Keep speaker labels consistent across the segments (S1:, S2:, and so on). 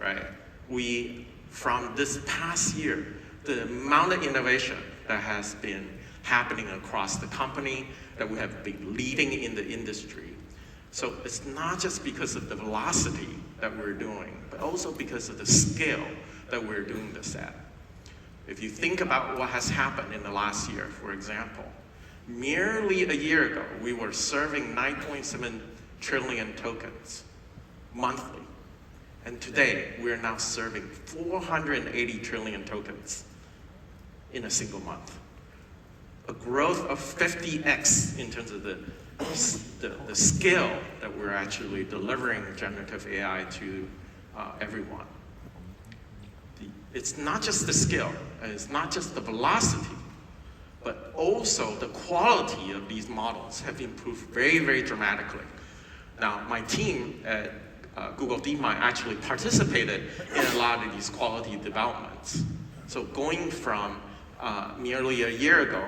S1: right? From this past year, the amount of innovation that has been happening across the company, that we have been leading in the industry. So it's not just because of the velocity that we're doing, but also because of the scale that we're doing this at. If you think about what has happened in the last year, for example, merely a year ago, we were serving 9.7 trillion tokens monthly. And today, we're now serving 480 trillion tokens in a single month. A growth of 50x in terms of the scale that we're actually delivering generative AI to everyone. It's not just the scale, and it's not just the velocity, but also the quality of these models have improved very, very dramatically. Now, my team at Google DeepMind actually participated in a lot of these quality developments. So going from merely a year ago,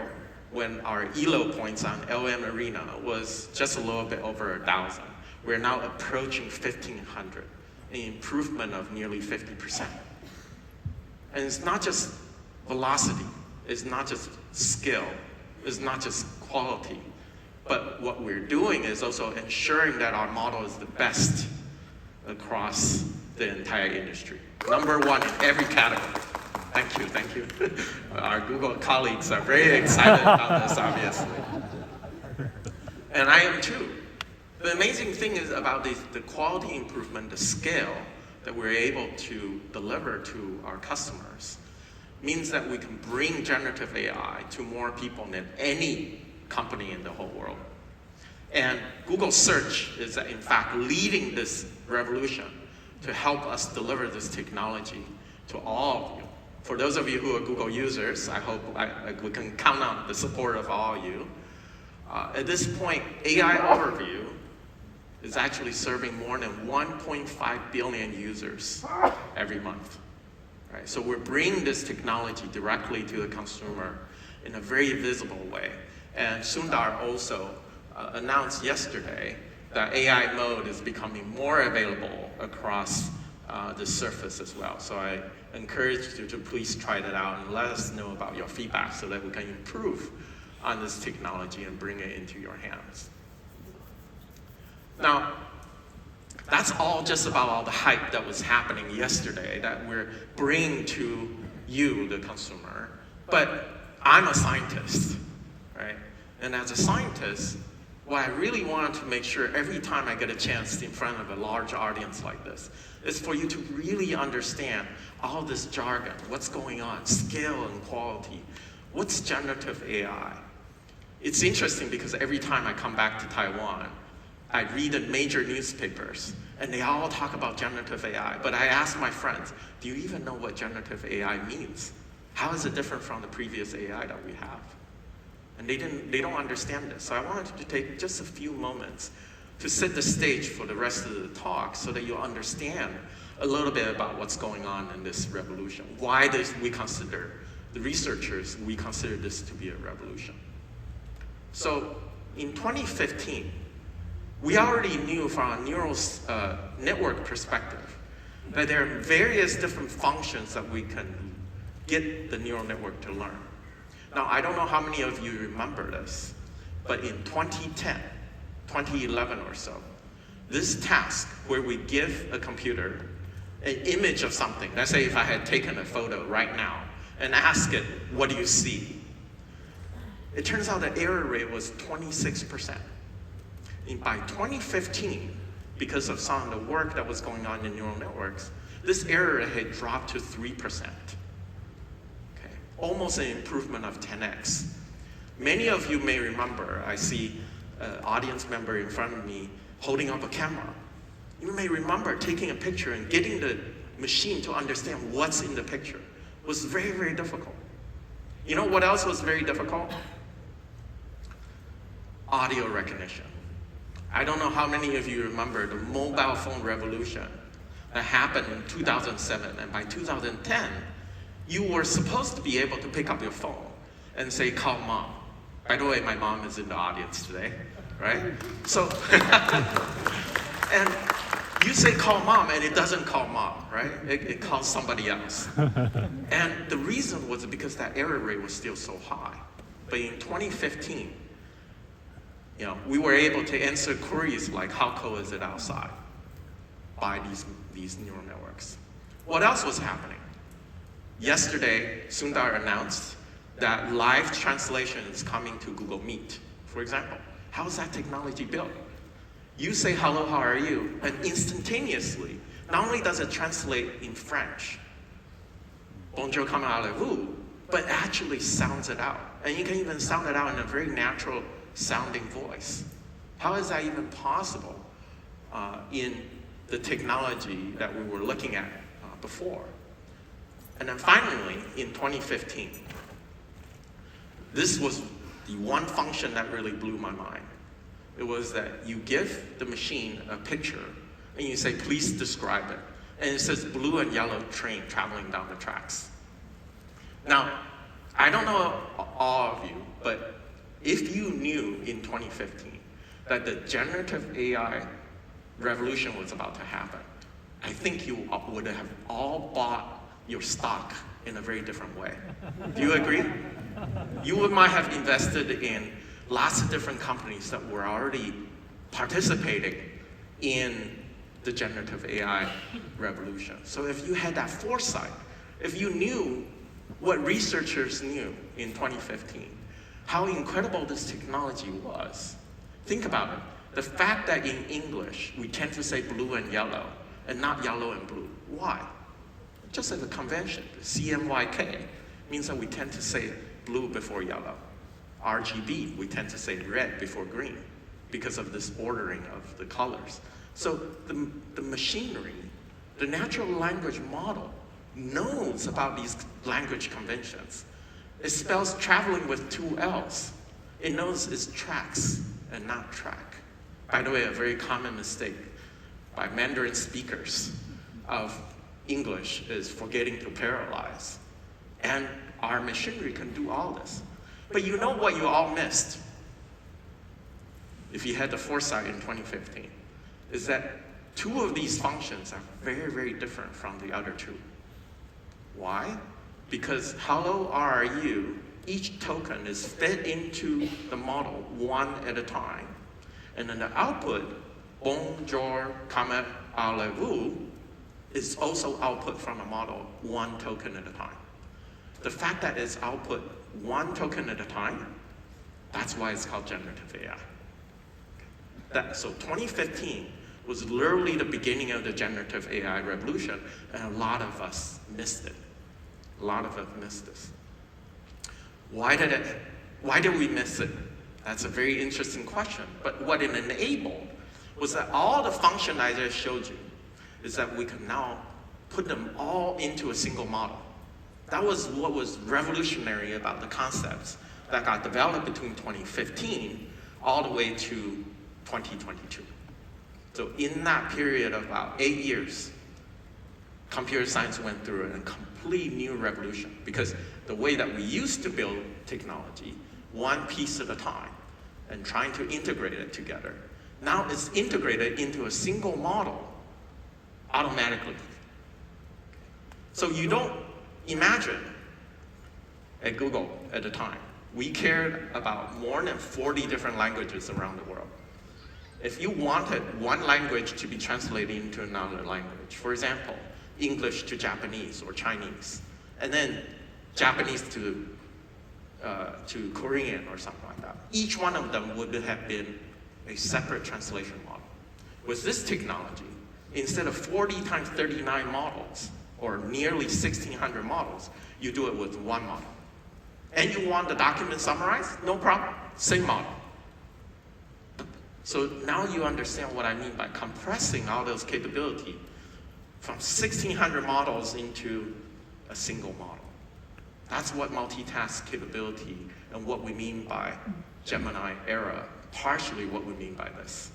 S1: when our ELO points on LM Arena was just a little bit over 1,000, we're now approaching 1,500, an improvement of nearly 50%. And it's not just velocity, it's not just scale, it's not just quality, but what we're doing is also ensuring that our model is the best across the entire industry. Number one in every category. Thank you. Our Google colleagues are very excited about this, obviously. And I am too. The amazing thing is about the quality improvement, the scale that we're able to deliver to our customers means that we can bring generative AI to more people than any company in the whole world. And Google Search is, in fact, leading this revolution to help us deliver this technology to all of you. For those of you who are Google users, I hope we can count on the support of all of you. At this point, AI Overview is actually serving more than 1.5 billion users every month. Right? So we're bringing this technology directly to the consumer in a very visible way. And Sundar also announced yesterday that AI mode is becoming more available across the Surface as well. So I encourage you to please try that out and let us know about your feedback so that we can improve on this technology and bring it into your hands. Now, that's all just about all the hype that was happening yesterday that we're bringing to you, the consumer. But I'm a scientist, right? And as a scientist, what I really want to make sure every time I get a chance in front of a large audience like this is for you to really understand all this jargon, what's going on, scale and quality, what's generative AI. It's interesting because every time I come back to Taiwan, I read the major newspapers and they all talk about generative AI, but I ask my friends, do you even know what generative AI means? How is it different from the previous AI that we have? And they don't understand this. So I wanted to take just a few moments to set the stage for the rest of the talk so that you'll understand a little bit about what's going on in this revolution. Why the researchers, we consider this to be a revolution. So in 2015, we already knew from a neural network perspective that there are various different functions that we can get the neural network to learn. Now, I don't know how many of you remember this, but in 2010, 2011 or so, this task where we give a computer an image of something, let's say if I had taken a photo right now, and ask it, what do you see? It turns out the error rate was 26%. And by 2015, because of some of the work that was going on in neural networks, this error rate had dropped to 3%. Almost an improvement of 10x. Many of you may remember, I see an audience member in front of me holding up a camera. You may remember taking a picture and getting the machine to understand what's in the picture. It was very, very difficult. You know what else was very difficult? Audio recognition. I don't know how many of you remember the mobile phone revolution that happened in 2007, and by 2010, you were supposed to be able to pick up your phone and say, call mom. By the way, my mom is in the audience today, right? So, and You say call mom, and it doesn't call mom, right? It calls somebody else. And the reason was because that error rate was still so high. But in 2015, we were able to answer queries like, how cold is it outside, by these neural networks. What else was happening? Yesterday, Sundar announced that live translation is coming to Google Meet, for example. How is that technology built? You say, hello, how are you? And instantaneously, not only does it translate in French, bonjour, comment allez-vous, but actually sounds it out. And you can even sound it out in a very natural sounding voice. How is that even possible in the technology that we were looking at before? And then finally, in 2015, this was the one function that really blew my mind. It was that you give the machine a picture and you say, please describe it. And it says blue and yellow train traveling down the tracks. Now, I don't know all of you, but if you knew in 2015 that the generative AI revolution was about to happen, I think you would have all bought your stock in a very different way. Do you agree? You might have invested in lots of different companies that were already participating in the generative AI revolution. So if you had that foresight, if you knew what researchers knew in 2015, how incredible this technology was, think about it. The fact that in English, we tend to say blue and yellow, and not yellow and blue. Why? Just as a convention, CMYK means that we tend to say blue before yellow. RGB, we tend to say red before green because of this ordering of the colors. So the machinery, the natural language model, knows about these language conventions. It spells traveling with two L's. It knows it's tracks and not track. By the way, a very common mistake by Mandarin speakers of English is forgetting to parallelize. And our machinery can do all this. But you know what you all missed, if you had the foresight in 2015, is that two of these functions are very, very different from the other two. Why? Because hello, how are you, each token is fed into the model one at a time. And then the output, bonjour, comment allez-vous, is also output from the model one token at a time. The fact that it's output one token at a time, that's why it's called generative AI. So 2015 was literally the beginning of the generative AI revolution, and a lot of us missed it. A lot of us missed this. Why did we miss it? That's a very interesting question. But what it enabled was that all the function I just showed you is that we can now put them all into a single model. That was what was revolutionary about the concepts that got developed between 2015 all the way to 2022. So in that period of about 8 years, computer science went through a complete new revolution, because the way that we used to build technology, one piece at a time, and trying to integrate it together, now it's integrated into a single model automatically. So you don't imagine at Google at the time, we cared about more than 40 different languages around the world. If you wanted one language to be translated into another language, for example, English to Japanese or Chinese, and then Japanese to Korean or something like that, each one of them would have been a separate translation model. With this technology, instead of 40 times 39 models, or nearly 1,600 models, you do it with one model. And you want the document summarized? No problem, same model. So now you understand what I mean by compressing all those capabilities from 1,600 models into a single model. That's what multitask capability and what we mean by Gemini era, partially what we mean by this.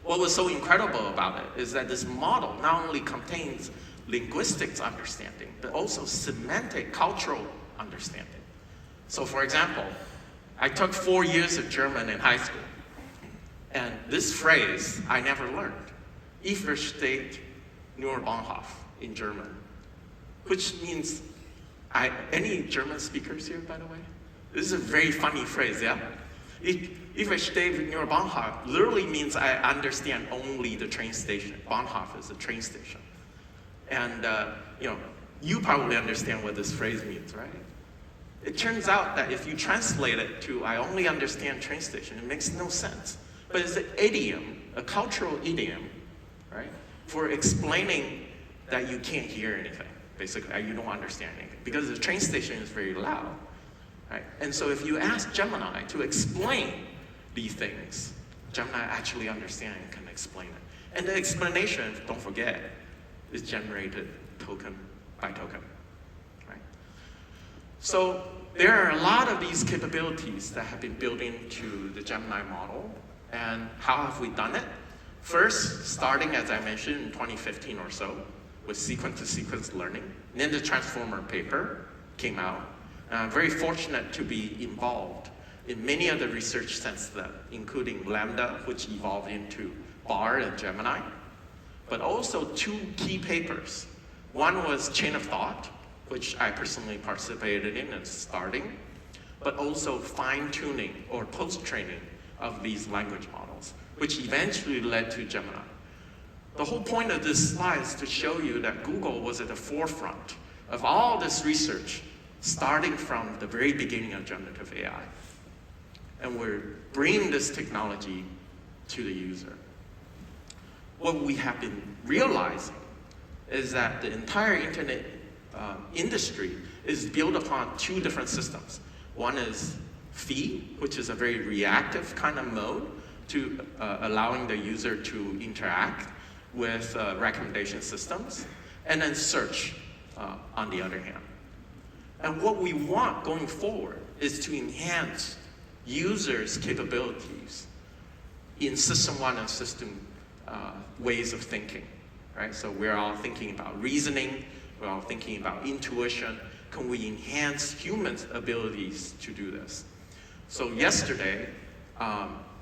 S1: What was so incredible about it is that this model not only contains linguistics understanding, but also semantic, cultural understanding. So for example, I took 4 years of German in high school, and this phrase I never learned. Ich verstehe nur Bahnhof in German, which means, any German speakers here, by the way? This is a very funny phrase, yeah? Ich verstehe nur Bahnhof literally means I understand only the train station. Bahnhof is a train station. And you probably understand what this phrase means, right? It turns out that if you translate it to I only understand train station, it makes no sense. But it's an idiom, a cultural idiom, right? For explaining that you can't hear anything, basically, you don't understand anything. Because the train station is very loud, right? And so if you ask Gemini to explain these things, Gemini actually understands and can explain it. And the explanation, don't forget, is generated token by token, right? So there are a lot of these capabilities that have been built into the Gemini model. And how have we done it? First, starting, as I mentioned, in 2015 or so, with sequence-to-sequence learning. And then the transformer paper came out. And I'm very fortunate to be involved in many of the research since then, including Lambda, which evolved into BAR and Gemini, but also two key papers. One was Chain of Thought, which I personally participated in and starting, but also fine-tuning or post-training of these language models, which eventually led to Gemini. The whole point of this slide is to show you that Google was at the forefront of all this research, starting from the very beginning of generative AI. And we're bringing this technology to the user. What we have been realizing is that the entire internet industry is built upon two different systems. One is feed, which is a very reactive kind of mode to allowing the user to interact with recommendation systems, and then search on the other hand. And what we want going forward is to enhance users' capabilities in system one and system ways of thinking, right? So we're all thinking about reasoning, we're all thinking about intuition. Can we enhance humans' abilities to do this? So yesterday,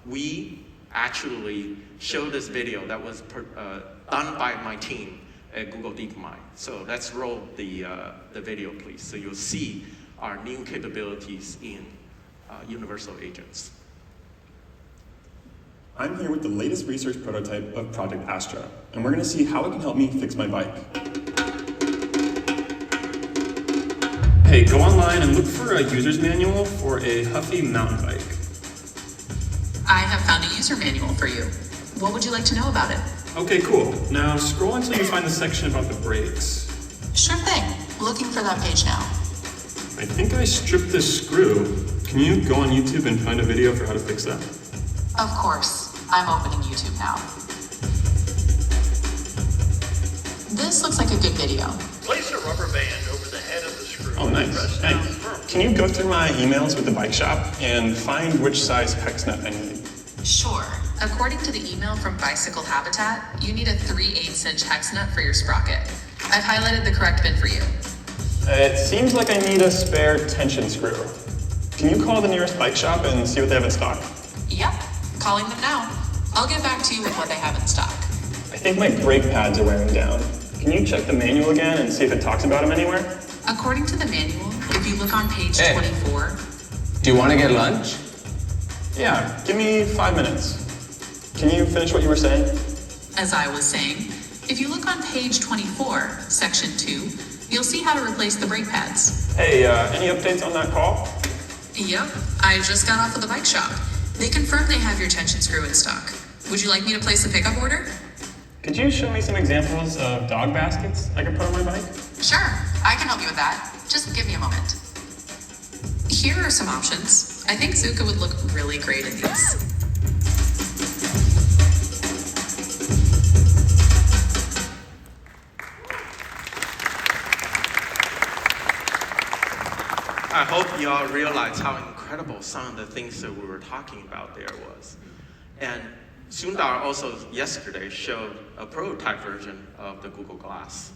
S1: we actually showed this video that was done by my team at Google DeepMind. So let's roll the video, please. So you'll see our new capabilities in universal agents.
S2: I'm here with the latest research prototype of Project Astra, and we're going to see how it can help me fix my bike. Hey, go online and look for a user's manual for a Huffy mountain bike.
S3: I have found a user manual for you. What would you like to know about it?
S2: Okay, cool. Now scroll until you find the section about the brakes.
S3: Sure thing. Looking for that page now.
S2: I think I stripped this screw. Can you go on YouTube and find a video for how to fix that?
S3: Of course. I'm opening YouTube now. This looks like a good video.
S4: Place a rubber band over the head of the screw.
S2: Oh, nice.
S4: Press
S2: Hey,
S4: down firmly.
S2: can you go through my emails with the bike shop and find which size hex nut I need?
S3: Sure. According to the email from Bicycle Habitat, you need a 3/8" hex nut for your sprocket. I've highlighted the correct bin for you.
S2: It seems like I need a spare tension screw. Can you call the nearest bike shop and see what they have in stock?
S3: Yep. Calling them now. I'll get back to you with what they have in stock.
S2: I think my brake pads are wearing down. Can you check the manual again and see if it talks about them anywhere?
S3: According to the manual, if you look on page
S5: Hey.
S3: 24,
S5: Do you want to get lunch?
S2: Yeah, give me 5 minutes. Can you finish what you were saying?
S3: as I was saying, if you look on page 24, section 2, you'll see how to replace the brake pads.
S2: Hey, any updates on that call?
S3: Yep, I just got off of the bike shop. They confirmed they have your tension screw in stock. Would you like me to place a pickup order?
S2: Could you show me some examples of dog baskets I could put on my bike?
S3: Sure, I can help you with that. Just give me a moment. Here are some options. I think Zuka would look really great in these.
S1: I hope you all realize how incredible some of the things that we were talking about there was. And Sundar also yesterday showed a prototype version of the Google Glass.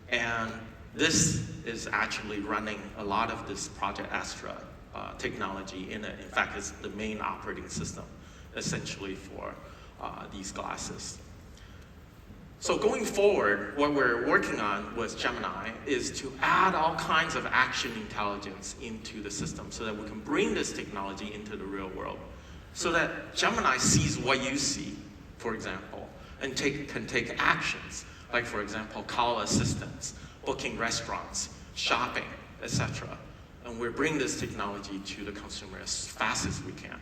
S1: And this is actually running a lot of this Project Astra technology in it. In fact, it's the main operating system, essentially, for these glasses. So going forward, what we're working on with Gemini is to add all kinds of action intelligence into the system so that we can bring this technology into the real world. So that Gemini sees what you see, for example, and can take actions, like for example, call assistants, booking restaurants, shopping, etc. And we're bringing this technology to the consumer as fast as we can.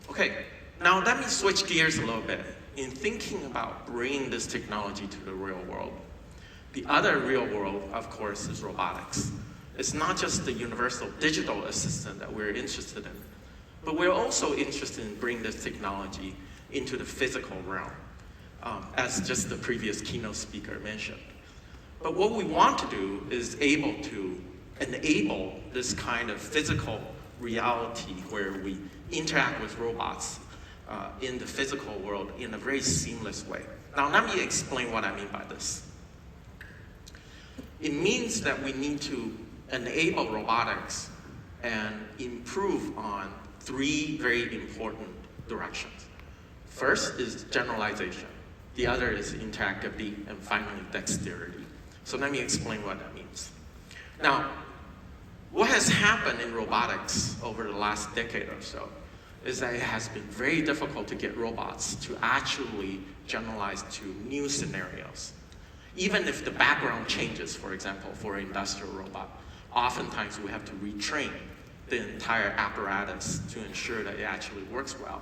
S1: Okay, now let me switch gears a little bit. In thinking about bringing this technology to the real world, the other real world, of course, is robotics. It's not just the universal digital assistant that we're interested in, but we're also interested in bringing this technology into the physical realm, as just the previous keynote speaker mentioned. But what we want to do is able to enable this kind of physical reality where we interact with robots in the physical world in a very seamless way. Now, let me explain what I mean by this. It means that we need to enable robotics and improve on three very important directions. First is generalization. The other is interactivity, and finally, dexterity. So let me explain what that means. Now, what has happened in robotics over the last decade or so is that it has been very difficult to get robots to actually generalize to new scenarios. Even if the background changes, for example, for an industrial robot, oftentimes we have to retrain the entire apparatus to ensure that it actually works well.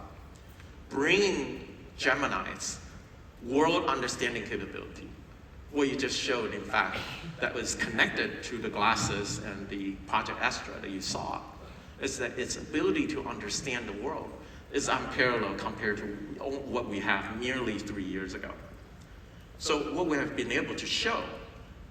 S1: Bringing Gemini's world understanding capability, what you just showed, in fact, that was connected to the glasses and the Project Astra that you saw, is that its ability to understand the world is unparalleled compared to what we have nearly 3 years ago. So what we have been able to show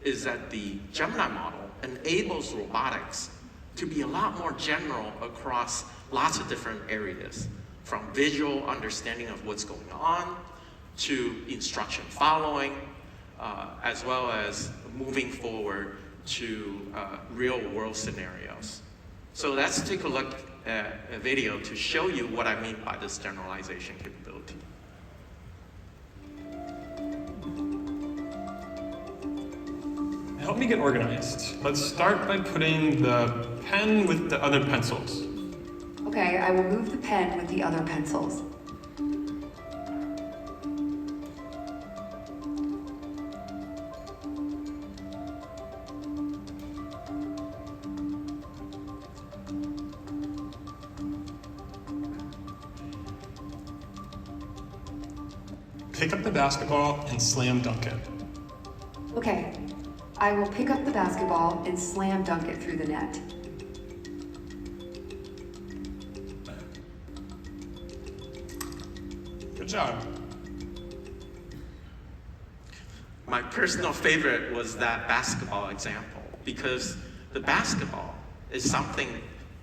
S1: is that the Gemini model enables robotics to be a lot more general across lots of different areas, from visual understanding of what's going on to instruction following, as well as moving forward to real world scenarios. So let's take a look at a video to show you what I mean by this generalization capability.
S2: Help me get organized. Let's start by putting the pen with the other pencils.
S6: Okay, I will move the pen with the other pencils.
S2: Pick up the basketball and slam dunk it.
S6: Okay, I will pick up the basketball and slam dunk it through the net.
S2: Good job.
S1: My personal favorite was that basketball example, because the basketball is something,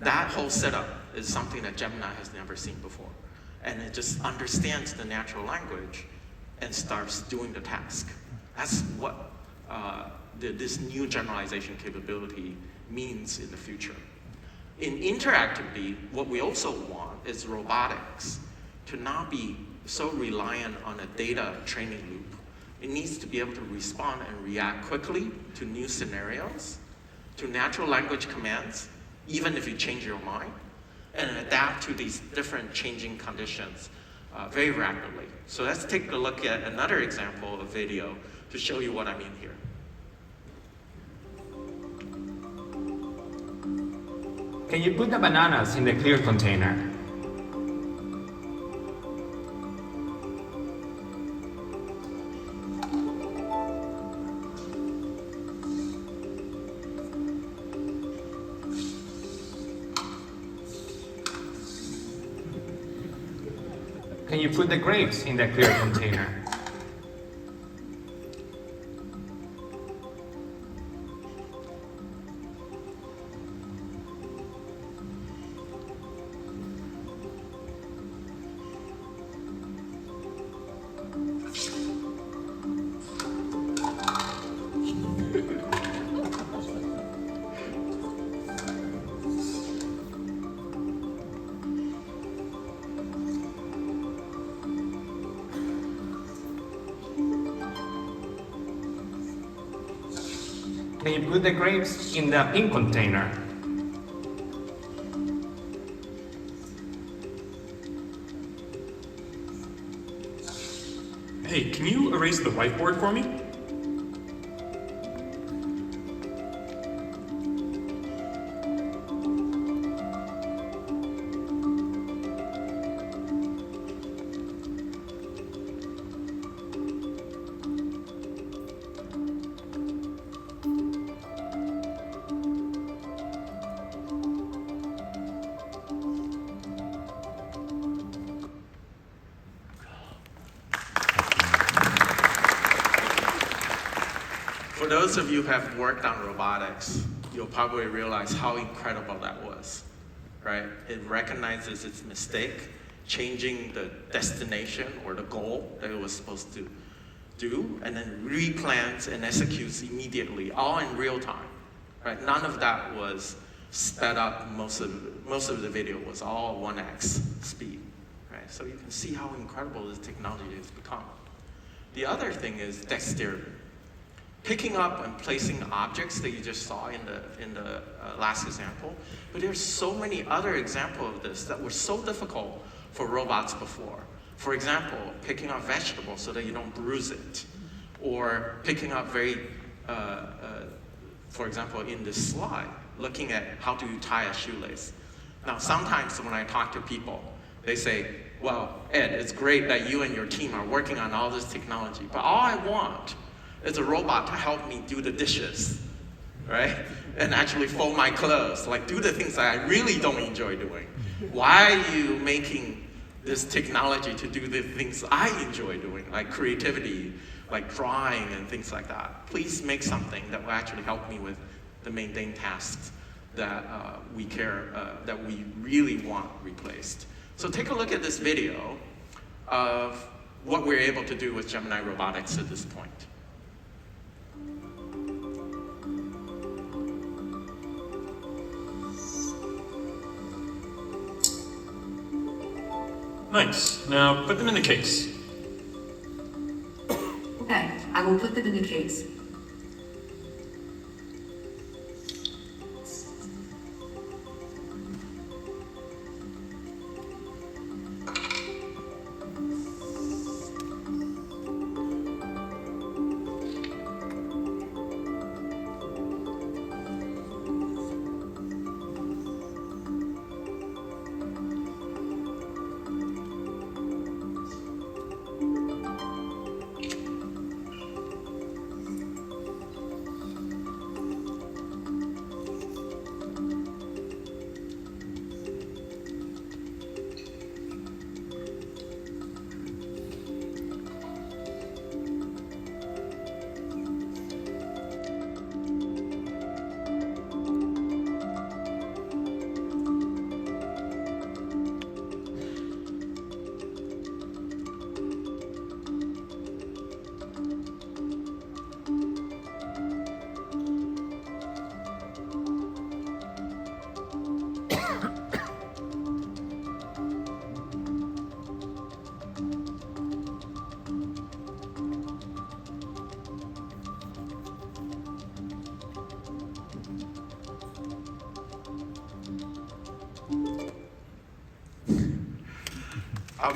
S1: that whole setup is something that Gemini has never seen before. And it just understands the natural language and starts doing the task. That's what this new generalization capability means in the future. In interactivity, what we also want is robotics to not be so reliant on a data training loop. It needs to be able to respond and react quickly to new scenarios, to natural language commands, even if you change your mind, and adapt to these different changing conditions very rapidly. So let's take a look at another example of video to show you what I mean here.
S5: Can you put the bananas in the clear container? Can you put the grapes in the clear container? Can you put the grapes in the pink container?
S2: Hey, can you erase the whiteboard for me?
S1: For those of you who have worked on robotics, you'll probably realize how incredible that was, right? It recognizes its mistake, changing the destination or the goal that it was supposed to do, and then replans and executes immediately, all in real time, right? None of that was sped up. Most of the video was all 1x speed, right? So you can see how incredible this technology has become. The other thing is dexterity. Picking up and placing objects that you just saw in the last example, but there's so many other examples of this that were so difficult for robots before. For example, picking up vegetables so that you don't bruise it, or picking up for example, in this slide, looking at how do you tie a shoelace. Now, sometimes when I talk to people, they say, well, Ed, it's great that you and your team are working on all this technology, but all I want is a robot to help me do the dishes, right? And actually fold my clothes, like do the things that I really don't enjoy doing. Why are you making this technology to do the things I enjoy doing, like creativity, like drawing and things like that? Please make something that will actually help me with the mundane tasks that that we really want replaced. So take a look at this video of what we're able to do with Gemini Robotics at this point.
S2: Nice. Now put them in the case.
S6: Okay, I will put them in the case.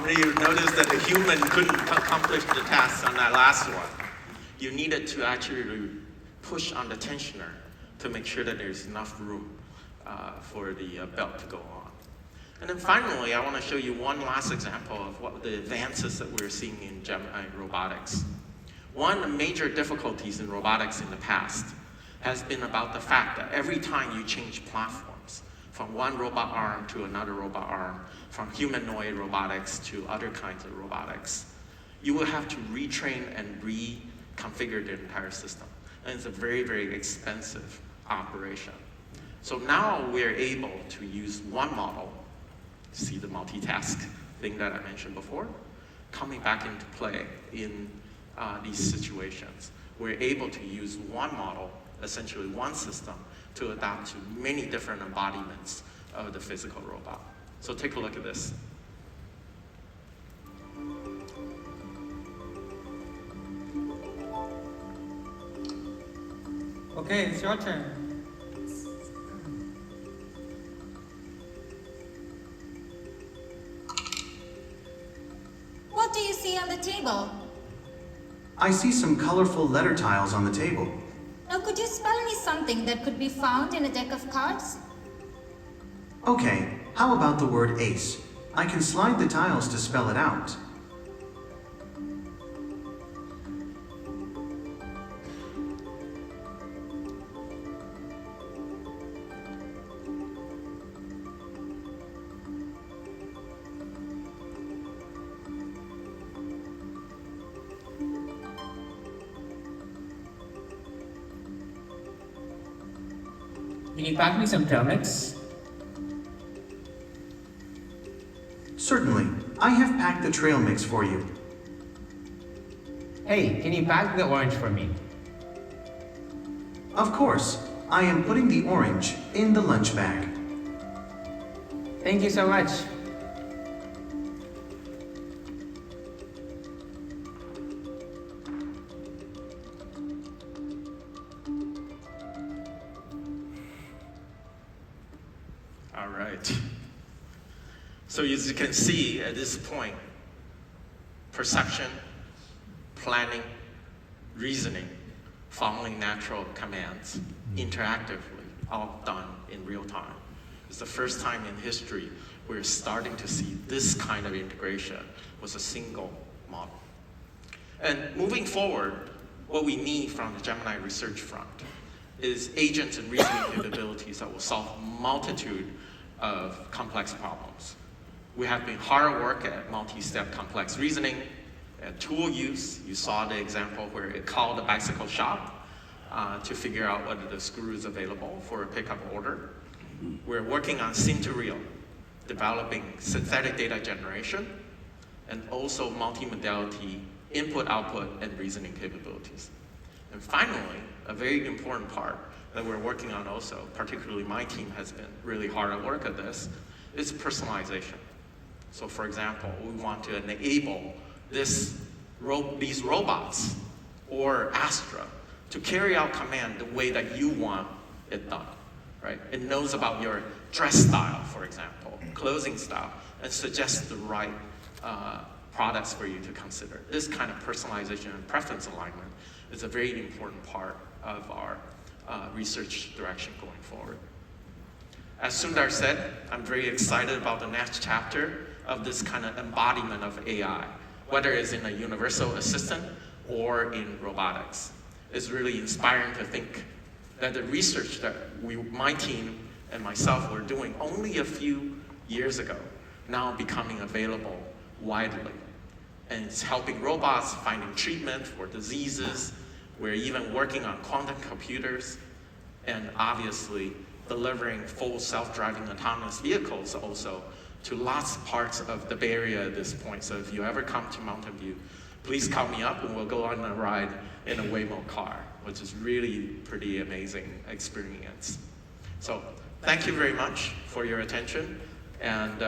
S1: You noticed that the human couldn't accomplish the task on that last one. You needed to actually push on the tensioner to make sure that there's enough room for the belt to go on. And then finally, I want to show you one last example of what the advances that we're seeing in Gemini robotics. One of the major difficulties in robotics in the past has been about the fact that every time you change platforms, from one robot arm to another robot arm, from humanoid robotics to other kinds of robotics, you will have to retrain and reconfigure the entire system. And it's a very, very expensive operation. So now we're able to use one model, see the multitask thing that I mentioned before, coming back into play in these situations. We're able to use one model, essentially one system, to adapt to many different embodiments of the physical robot. So take a look at this.
S7: Okay, it's your turn.
S8: What do you see on the table?
S9: I see some colorful letter tiles on the table.
S8: Now, could you spell me something that could be found in a deck of cards?
S9: Okay, how about the word ace? I can slide the tiles to spell it out.
S5: Can you pack me some trail mix?
S9: Certainly, I have packed the trail mix for you.
S5: Hey, can you pack the orange for me?
S9: Of course, I am putting the orange in the lunch bag.
S5: Thank you so much.
S1: All right. So as you can see at this point, perception, planning, reasoning, following natural commands, interactively, all done in real time. It's the first time in history we're starting to see this kind of integration with a single model. And moving forward, what we need from the Gemini research front is agents and reasoning capabilities that will solve a multitude of complex problems. We have been hard at work at multi-step complex reasoning, at tool use. You saw the example where it called the bicycle shop to figure out whether the screw is available for a pickup order. We're working on sim-to-real, developing synthetic data generation, and also multimodality input-output and reasoning capabilities. And finally, a very important part that we're working on also, particularly my team has been really hard at work at this, is personalization. So for example, we want to enable these robots or Astra to carry out command the way that you want it done, right? It knows about your dress style, for example, clothing style, and suggests the right products for you to consider. This kind of personalization and preference alignment is a very important part of our research direction going forward. As Sundar said, I'm very excited about the next chapter of this kind of embodiment of AI, whether it's in a universal assistant or in robotics. It's really inspiring to think that the research that my team and myself were doing only a few years ago, now becoming available widely. And it's helping robots finding treatment for diseases. We're even working on quantum computers, and obviously delivering full self-driving autonomous vehicles also to lots of parts of the Bay Area at this point. So if you ever come to Mountain View, please call me up and we'll go on a ride in a Waymo car, which is really pretty amazing experience. So thank you very much for your attention. And